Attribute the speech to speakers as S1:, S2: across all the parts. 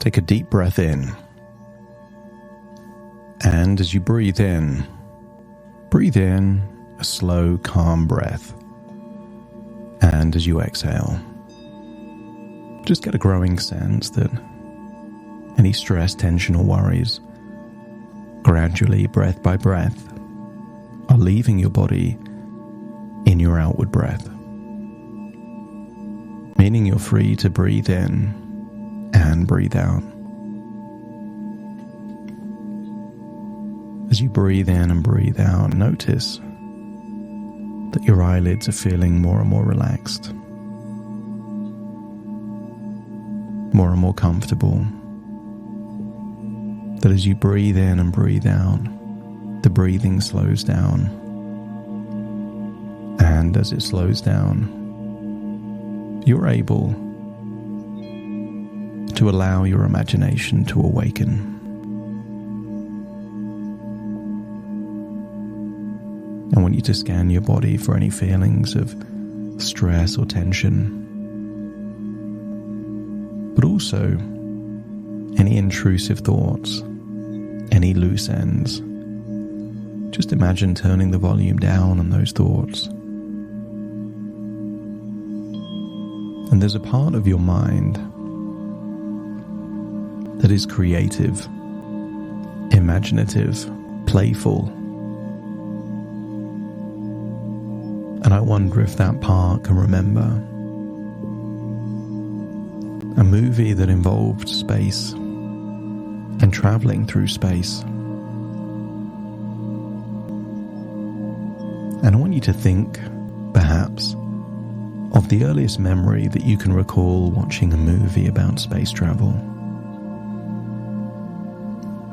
S1: Take a deep breath in. And as you breathe in a slow, calm breath. And as you exhale, just get a growing sense that any stress, tension, or worries, gradually, breath by breath, are leaving your body in your outward breath. Meaning you're free to breathe in and breathe out. As you breathe in and breathe out, notice that your eyelids are feeling more and more relaxed, more and more comfortable. That as you breathe in and breathe out, the breathing slows down. And as it slows down, you're able to allow your imagination to awaken. I want you to scan your body for any feelings of stress or tension, but also any intrusive thoughts, any loose ends. Just imagine turning the volume down on those thoughts. And there's a part of your mind that is creative, imaginative, playful. And I wonder if that part can remember a movie that involved space and traveling through space. And I want you to think, perhaps, of the earliest memory that you can recall watching a movie about space travel.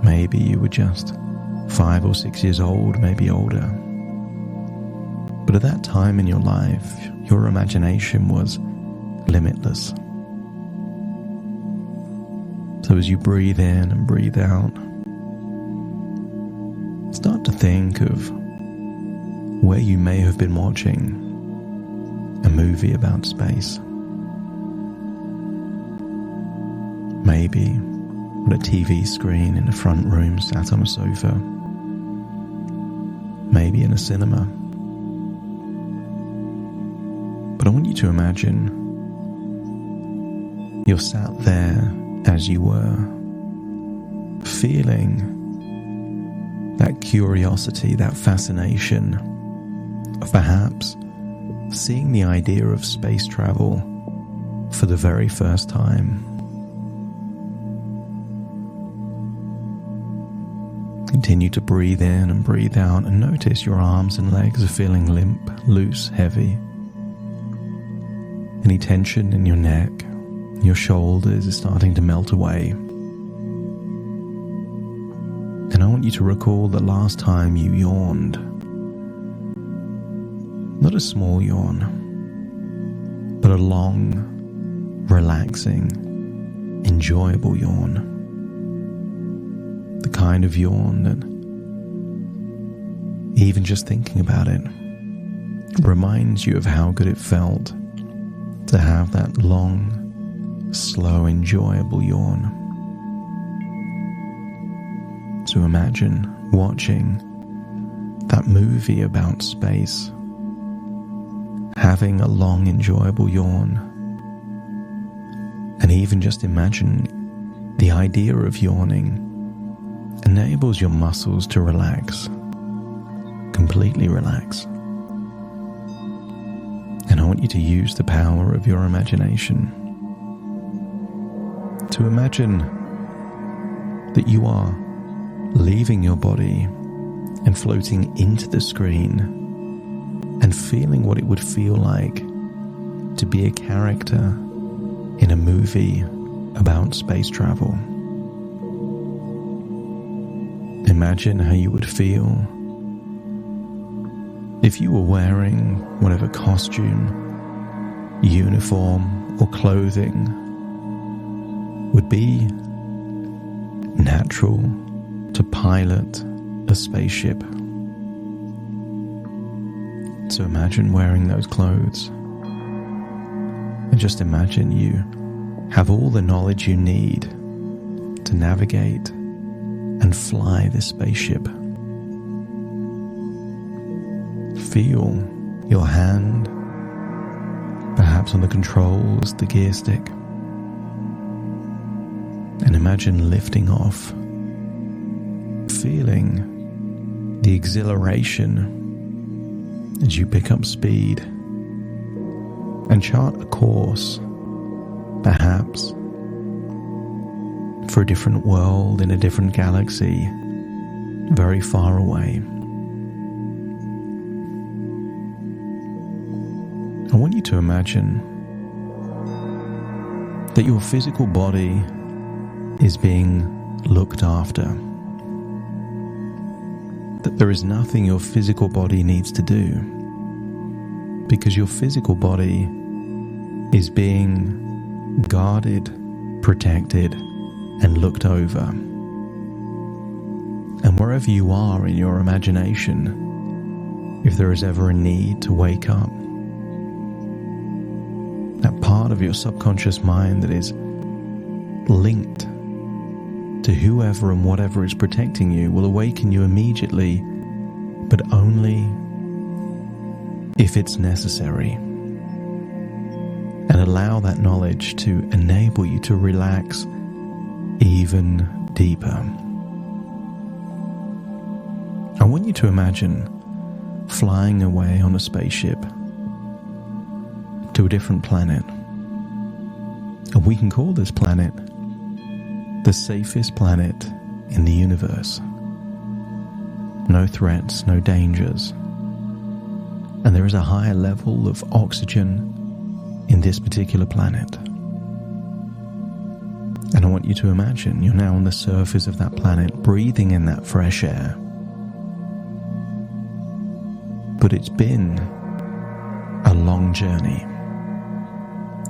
S1: Maybe you were just 5 or 6 years old, maybe older. But at that time in your life, your imagination was limitless. So as you breathe in and breathe out, start to think of where you may have been watching a movie about space. Maybe on a TV screen in a front room sat on a sofa. Maybe in a cinema. But I want you to imagine you're sat there as you were, feeling that curiosity, that fascination of perhaps seeing the idea of space travel for the very first time. Continue to breathe in and breathe out and notice your arms and legs are feeling limp, loose, heavy. Any tension in your neck, your shoulders is starting to melt away. And I want you to recall the last time you yawned. Not a small yawn, but a long, relaxing, enjoyable yawn. The kind of yawn that, even just thinking about it, reminds you of how good it felt to have that long, slow, enjoyable yawn. So imagine watching that movie about space, having a long, enjoyable yawn, and even just imagine the idea of yawning enables your muscles to relax, completely relax. And I want you to use the power of your imagination to imagine that you are leaving your body and floating into the screen and feeling what it would feel like to be a character in a movie about space travel. Imagine how you would feel if you were wearing whatever costume, uniform, or clothing would be natural to pilot a spaceship. So imagine wearing those clothes, and just imagine you have all the knowledge you need to navigate and fly this spaceship. Feel your hand, perhaps on the controls, the gear stick, and imagine lifting off, feeling the exhilaration as you pick up speed and chart a course, perhaps for a different world in a different galaxy, very far away. I want you to imagine that your physical body is being looked after, that there is nothing your physical body needs to do, because your physical body is being guarded, protected, and looked over. And wherever you are in your imagination, if there is ever a need to wake up, that part of your subconscious mind that is linked to whoever and whatever is protecting you will awaken you immediately, but only if it's necessary. And allow that knowledge to enable you to relax even deeper. I want you to imagine flying away on a spaceship to a different planet. And we can call this planet the safest planet in the universe. No threats, no dangers. And there is a higher level of oxygen in this particular planet. And I want you to imagine you're now on the surface of that planet, breathing in that fresh air. But it's been a long journey,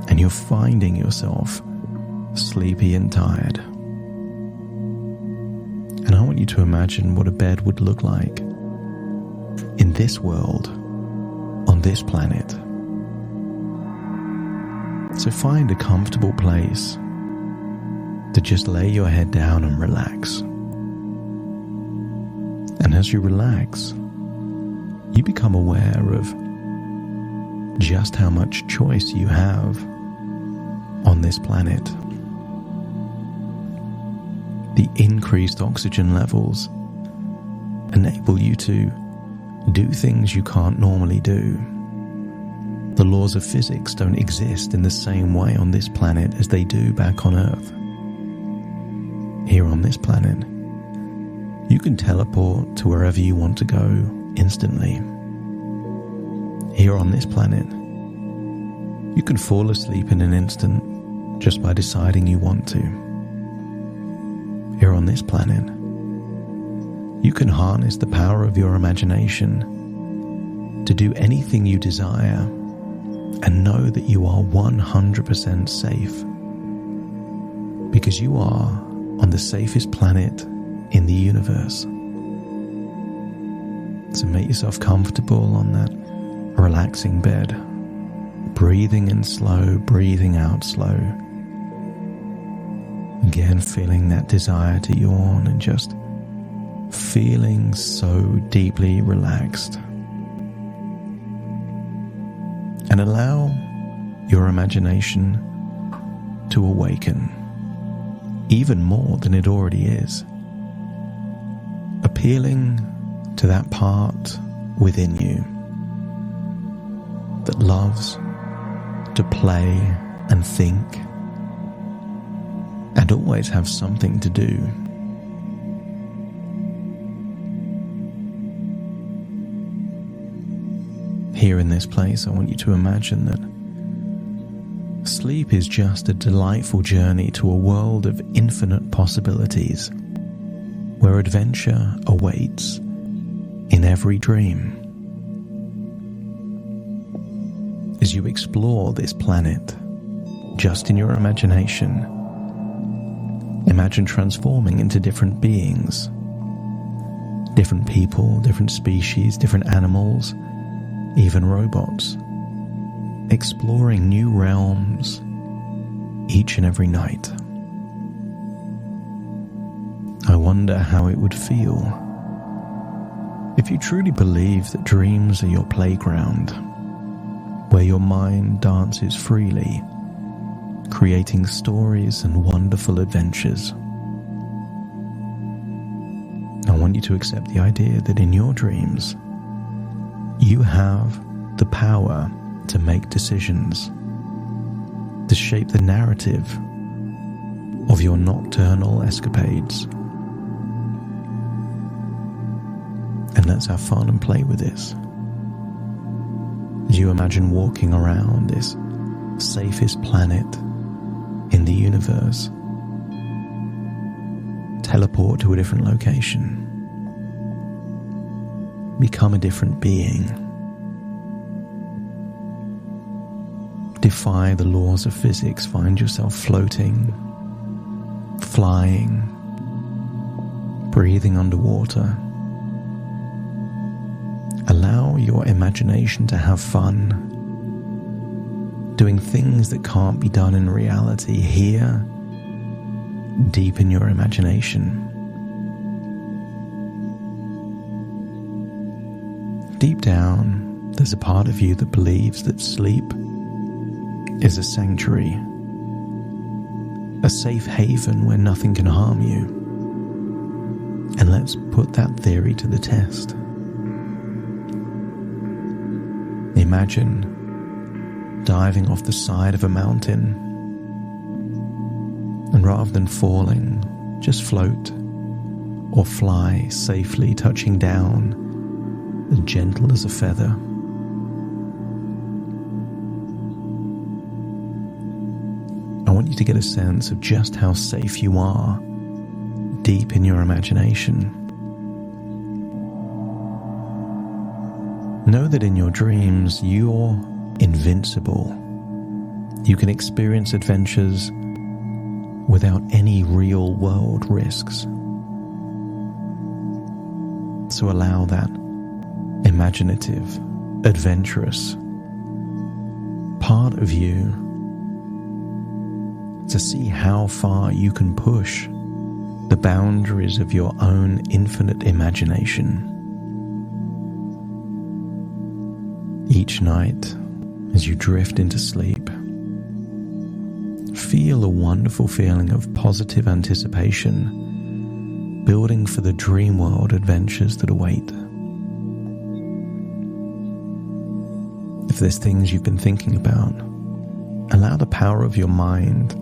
S1: and you're finding yourself sleepy and tired. And I want you to imagine what a bed would look like in this world, on this planet. So find a comfortable place to just lay your head down and relax. And as you relax, you become aware of just how much choice you have on this planet. The increased oxygen levels enable you to do things you can't normally do. The laws of physics don't exist in the same way on this planet as they do back on Earth. Here on this planet, you can teleport to wherever you want to go instantly. Here on this planet, you can fall asleep in an instant just by deciding you want to. Here on this planet, you can harness the power of your imagination to do anything you desire and know that you are 100% safe, because you are on the safest planet in the universe. So make yourself comfortable on that relaxing bed, breathing in slow, breathing out slow. Again, feeling that desire to yawn and just feeling so deeply relaxed. And allow your imagination to awaken even more than it already is, appealing to that part within you that loves to play and think and always have something to do. Here in this place, I want you to imagine that sleep is just a delightful journey to a world of infinite possibilities, where adventure awaits in every dream. As you explore this planet, just in your imagination, imagine transforming into different beings, different people, different species, different animals, even robots, exploring new realms each and every night. wonder how it would feel if you truly believe that dreams are your playground, where your mind dances freely, creating stories and wonderful adventures. I want you to accept the idea that in your dreams, you have the power to make decisions, to shape the narrative of your nocturnal escapades. And let's have fun and play with this. As you imagine walking around this safest planet in the universe, teleport to a different location, become a different being, defy the laws of physics, find yourself floating, flying, breathing underwater. Allow your imagination to have fun, doing things that can't be done in reality. Here, deepen your imagination. Deep down, there's a part of you that believes that sleep is a sanctuary, a safe haven where nothing can harm you. And let's put that theory to the test. Imagine diving off the side of a mountain, and rather than falling, just float or fly safely, touching down as gentle as a feather. I want you to get a sense of just how safe you are deep in your imagination. Know that in your dreams, you're invincible. You can experience adventures without any real-world risks. So allow that imaginative, adventurous part of you to see how far you can push the boundaries of your own infinite imagination. Each night, as you drift into sleep, feel a wonderful feeling of positive anticipation, building for the dream world adventures that await. If there's things you've been thinking about, allow the power of your mind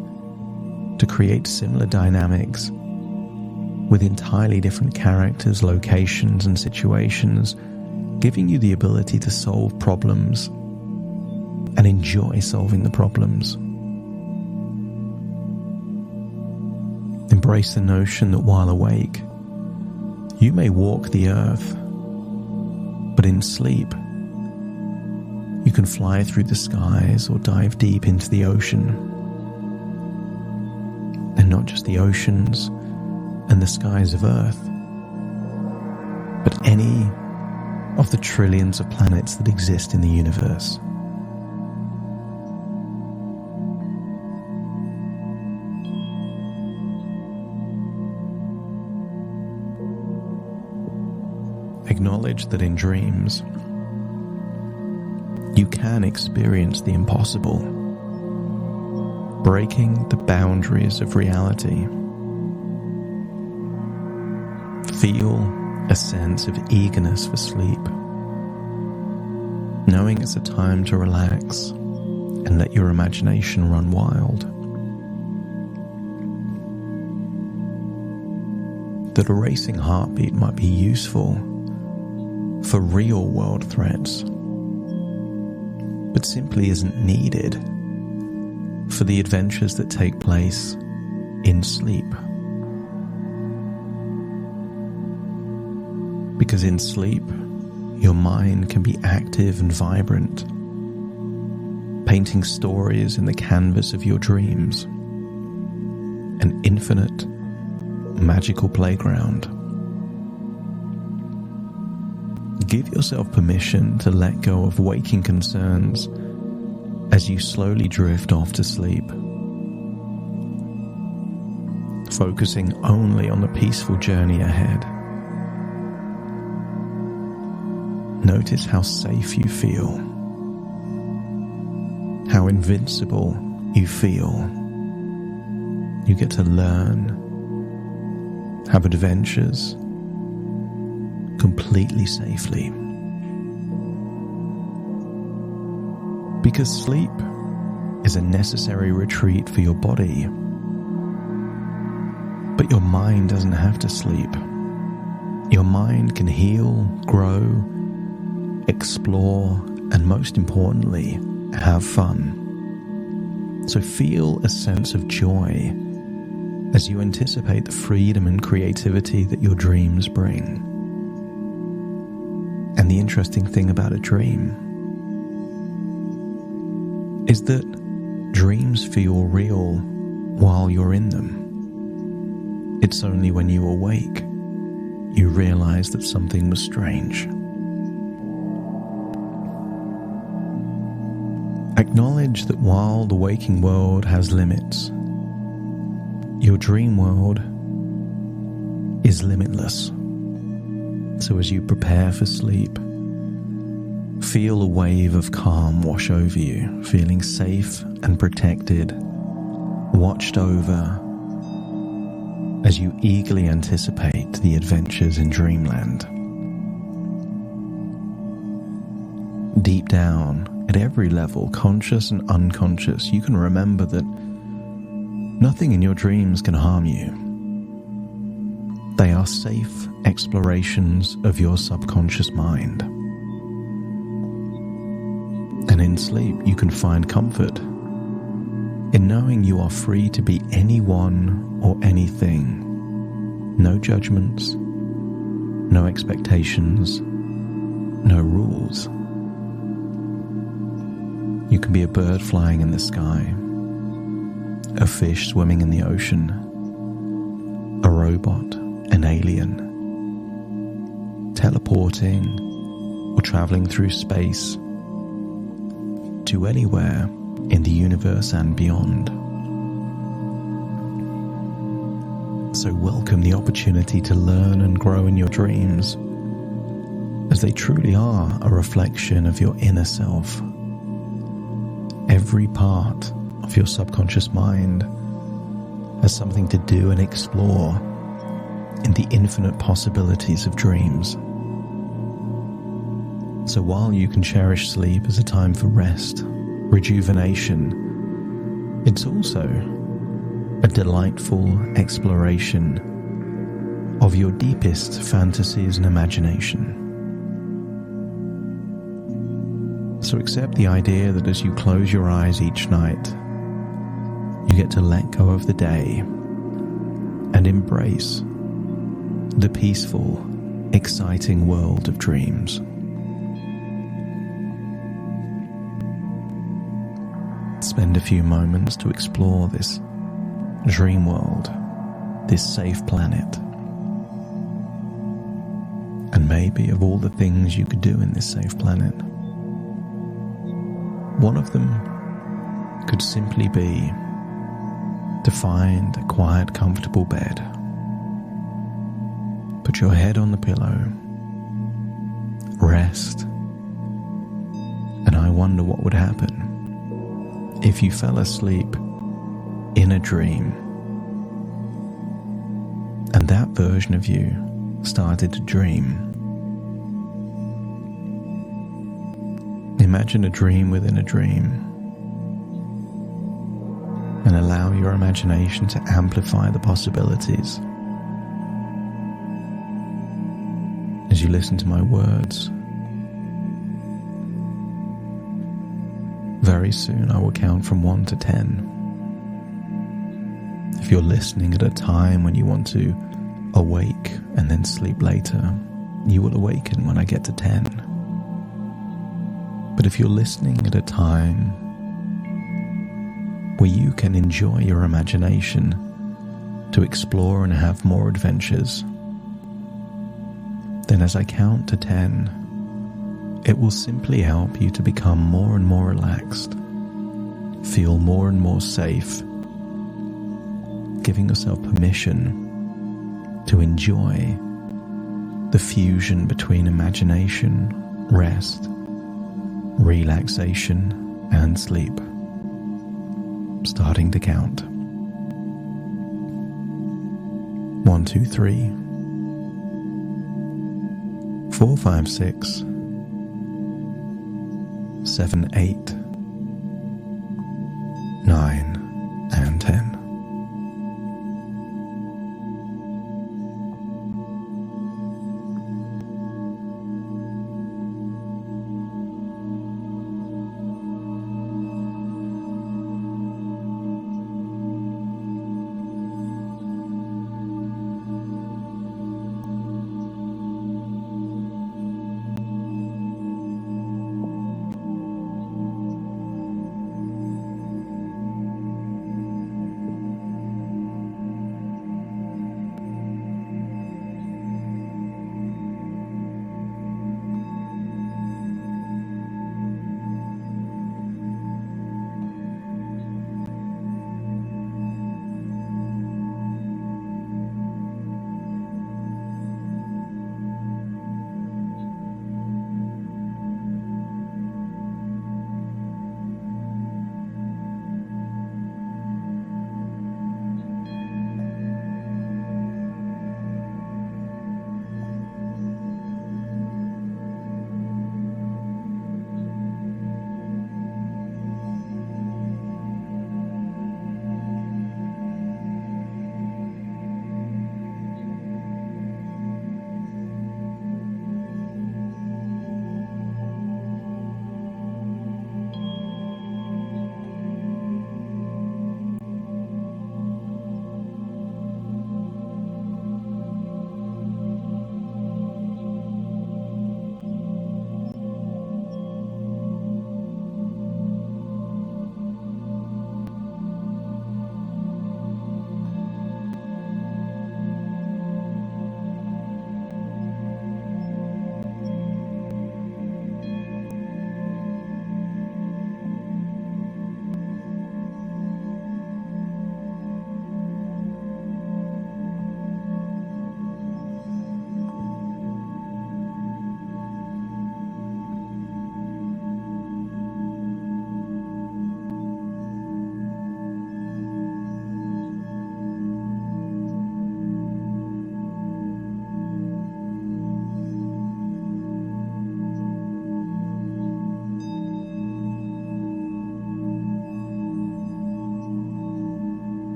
S1: to create similar dynamics with entirely different characters, locations, and situations, giving you the ability to solve problems and enjoy solving the problems. Embrace the notion that while awake, you may walk the earth, but in sleep, you can fly through the skies or dive deep into the ocean. And not just the oceans and the skies of Earth, but any of the trillions of planets that exist in the universe. Acknowledge that in dreams, you can experience the impossible, breaking the boundaries of reality. Feel a sense of eagerness for sleep, knowing it's a time to relax and let your imagination run wild. That a racing heartbeat might be useful for real-world threats, but simply isn't needed for the adventures that take place in sleep. Because in sleep, your mind can be active and vibrant, painting stories in the canvas of your dreams, an infinite, magical playground. Give yourself permission to let go of waking concerns as you slowly drift off to sleep. focusing only on the peaceful journey ahead. Notice how safe you feel, how invincible you feel. You get to learn, have adventures completely safely. Because sleep is a necessary retreat for your body, but your mind doesn't have to sleep. Your mind can heal, grow, explore, and most importantly, have fun. So feel a sense of joy as you anticipate the freedom and creativity that your dreams bring. And the interesting thing about a dream is that dreams feel real while you're in them. It's only when you awake you realize that something was strange. Acknowledge that while the waking world has limits, your dream world is limitless. So as you prepare for sleep, feel a wave of calm wash over you, feeling safe and protected, watched over, as you eagerly anticipate the adventures in dreamland. Deep down, at every level, conscious and unconscious, you can remember that nothing in your dreams can harm you. They are safe explorations of your subconscious mind. And in sleep, you can find comfort in knowing you are free to be anyone or anything. No judgments, no expectations, no rules. You can be a bird flying in the sky, a fish swimming in the ocean, a robot, an alien, teleporting or traveling through space to anywhere in the universe and beyond. So welcome the opportunity to learn and grow in your dreams, as they truly are a reflection of your inner self. Every part of your subconscious mind has something to do and explore in the infinite possibilities of dreams. So while you can cherish sleep as a time for rest, rejuvenation, it's also a delightful exploration of your deepest fantasies and imagination. So accept the idea that as you close your eyes each night, you get to let go of the day and embrace the peaceful, exciting world of dreams. Spend a few moments to explore this dream world, this safe planet. And maybe of all the things you could do in this safe planet, one of them could simply be to find a quiet, comfortable bed. Put your head on the pillow, rest, and I wonder what would happen if you fell asleep in a dream and that version of you started to dream. Imagine a dream within a dream and allow your imagination to amplify the possibilities. As you listen to my words, very soon I will count from 1 to 10. If you're listening at a time when you want to awake and then sleep later, you will awaken when I get to 10. But if you're listening at a time where you can enjoy your imagination to explore and have more adventures, then as I count to 10, it will simply help you to become more and more relaxed, feel more and more safe, giving yourself permission to enjoy the fusion between imagination, rest, relaxation, and sleep. Starting to count. 1, 2, 3, 4, 5, 6, 7, 8,